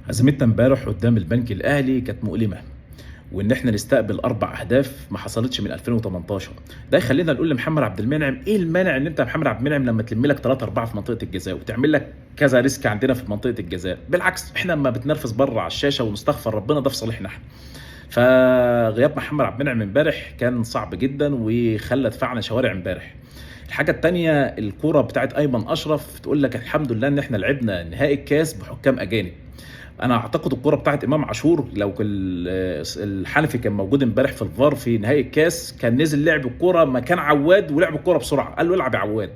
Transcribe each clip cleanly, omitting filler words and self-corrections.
هزيمتنا امبارح قدام البنك الاهلي كانت مؤلمه، وان احنا نستقبل 4 اهداف ما حصلتش من 2018. ده يخلينا نقول لمحمد عبد المنعم ايه المانع ان انت يا محمد عبد المنعم لما تلم لك 3 4 في منطقه الجزاء وتعمل لك كذا ريسك عندنا في منطقه الجزاء. بالعكس احنا لما بتنرفز بره على الشاشه ونستغفر ربنا ده في صالحنا احنا. فغياب محمد عبد المنعم امبارح كان صعب جدا وخلى دفاعنا شوارع امبارح. الحاجة التانية الكورة بتاعت أيمن أشرف تقول لك الحمد لله إن إحنا لعبنا نهائي الكاس بحكام أجانب. انا اعتقد الكره بتاعت امام عاشور لو الحنفي كان موجود امبارح في الفار في نهائي الكاس كان نزل لعب الكره مكان عواد ولعب الكره بسرعه، قال له العب يا عواد.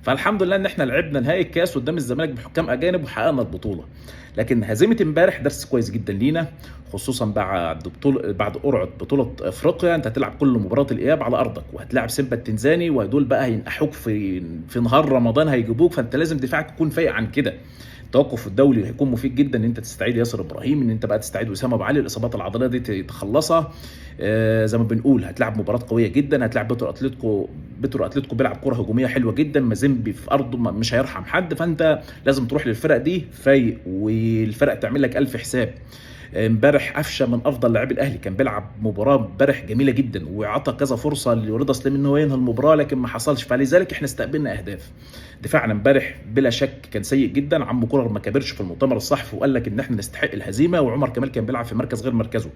فالحمد لله ان احنا لعبنا نهائي الكاس قدام الزمالك بحكام اجانب وحققنا البطوله. لكن هزيمه امبارح درس كويس جدا لينا، خصوصا بعد قرعه بطوله افريقيا. انت هتلعب كل مباراه الاياب على ارضك وهتلاعب سيمبا التنزاني، وهدول بقى هينقحوك في نهار رمضان هيجيبوك، فانت لازم دفاعك يكون فايق عن كده. التوقف الدولي هيكون مفيد جدا ان انت تستعيد ياسر ابراهيم، ان انت بقى تستعيد اسامه ابو علي، الاصابات العضليه دي تخلصها. زي ما بنقول هتلعب مباراه قويه جدا، هتلعب بيترو اتلتيكو بيلعب كره هجوميه حلوه جدا، مازيمبي في ارضه مش هيرحم حد، فانت لازم تروح للفرق دي فايق والفرق تعمل لك الف حساب. امبارح قفشه من افضل لاعبي الاهلي، كان بيلعب مباراه امبارح جميله جدا وعطى كذا فرصه لرضا سليم ان هو ينهي المباراه لكن ما حصلش، فلذلك احنا استقبلنا اهداف. دفاعنا امبارح بلا شك كان سيء جدا. عم كولر ما كبرش في المؤتمر الصحفي وقال لك ان احنا نستحق الهزيمه، وعمر كمال كان بيلعب في مركز غير مركزه.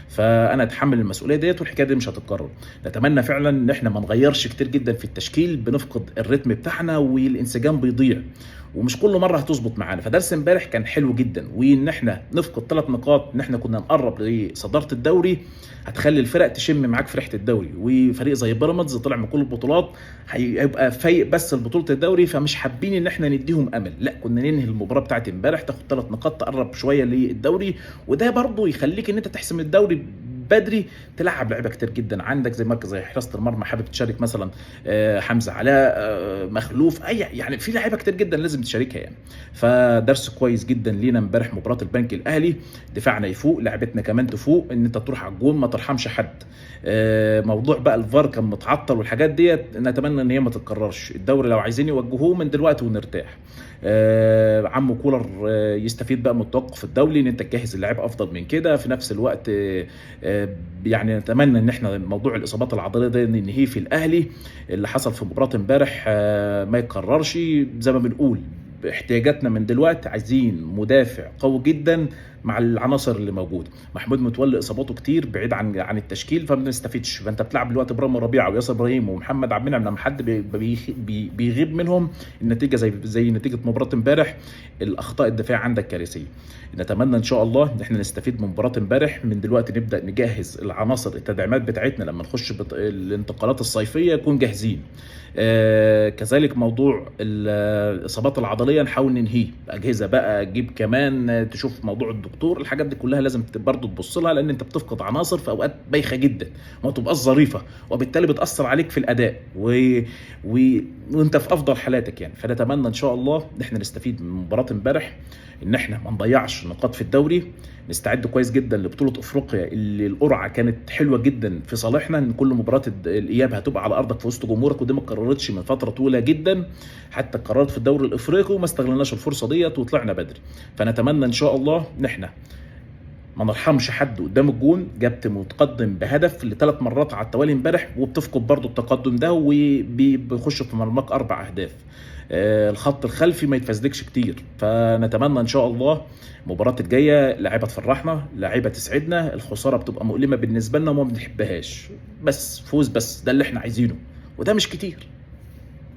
فانا اتحمل المسؤوليه ديت والحكايه دي مش هتتكرر. نتمنى فعلا ان احنا ما نغيرش كتير جدا في التشكيل، بنفقد الريتم بتاعنا والانسجام بيضيع ومش كل مره هتظبط معانا. فدرس امبارح كان حلو جدا، وان احنا نفقد 3 نقاط ان احنا كنا نقرب لصداره الدوري هتخلي الفرق تشم معاك في ريحه الدوري. وفريق زي بيراميدز طلع من كل البطولات هيبقى فايق بس لبطوله الدوري، فمش حابين ان احنا نديهم امل، لا كنا ننهي المباراه بتاعت امبارح تاخد 3 نقاط تقرب شويه للدوري، وده برضو يخليك ان انت تحسم الدوري بدري. تلعب لعيبه كتير جدا عندك زي مركز زي حراسه المرمى، حابب تشارك مثلا حمزه علاء، مخلوف، اي يعني في لعيبه كتير جدا لازم تشاركها يعني. فدرس كويس جدا لينا امبارح مباراه البنك الاهلي. دفاعنا يفوق، لعبتنا كمان تفوق، ان انت تروح على الجون ما ترحمش حد. موضوع بقى الفار كان متعطل والحاجات ديت نتمنى ان هي ما تتكررش. الدوري لو عايزين يوجهوه من دلوقتي ونرتاح. عم كولر يستفيد بقى من التوقف الدولي ان انت تجهز اللاعب افضل من كده. في نفس الوقت يعني نتمنى ان احنا موضوع الاصابات العضليه ده ننهيه في الاهلي. اللي حصل في مباراه امبارح ما يتكررش. زي ما بنقول احتياجاتنا من دلوقتي عايزين مدافع قوي جدا مع العناصر اللي موجوده. محمود متولي اصاباته كتير بعيد عن التشكيل فما بنستفيدش. فانت بتلعب دلوقتي ابراهيم ربيعه وياسر ابراهيم ومحمد عبد المنعم، لما حد بيغيب منهم النتيجه زي نتيجه مباراه امبارح. الاخطاء الدفاعيه عندك كارثيه. نتمنى ان شاء الله ان احنا نستفيد من مباراه امبارح، من دلوقتي نبدا نجهز العناصر التدعيمات بتاعتنا لما نخش الانتقالات الصيفيه يكون جاهزين. كذلك موضوع الاصابات العضليه نحاول ننهيه، اجهزه بقى جيب كمان، تشوف موضوع الدكتور، الحاجات دي كلها لازم برضه تبص لها، لان انت بتفقد عناصر في اوقات بايخه جدا وما تبقاش ظريفه، وبالتالي بتاثر عليك في الاداء وانت في افضل حالاتك يعني. فنتمنى ان شاء الله ان احنا نستفيد من مباراه امبارح، ان احنا ما نضيعش نقاط في الدوري، نستعد كويس جدا لبطوله افريقيا اللي القرعه كانت حلوه جدا في صالحنا، ان كل مباراه الاياب هتبقى على ارضك في وسط جمهورك، ودي ما اتكررتش من فتره طويله جدا. حتى قررت في الدوري الافريقي وما استغلناش الفرصه ديت وطلعنا بدري. فنتمنى ان شاء الله ان احنا ما نرحمش حد قدام الجون. جبت متقدم بهدف ل3 مرات على التوالي امبارح وبتفقد برضو التقدم ده وبيخش في مرماك 4 اهداف. الخط الخلفي ما يتفزلكش كتير. فنتمنى ان شاء الله المباراه الجايه لاعيبه تفرحنا، لاعيبه تسعدنا. الخساره بتبقى مؤلمه بالنسبه لنا وما بنحبهاش، بس فوز بس ده اللي احنا عايزينه وده مش كتير.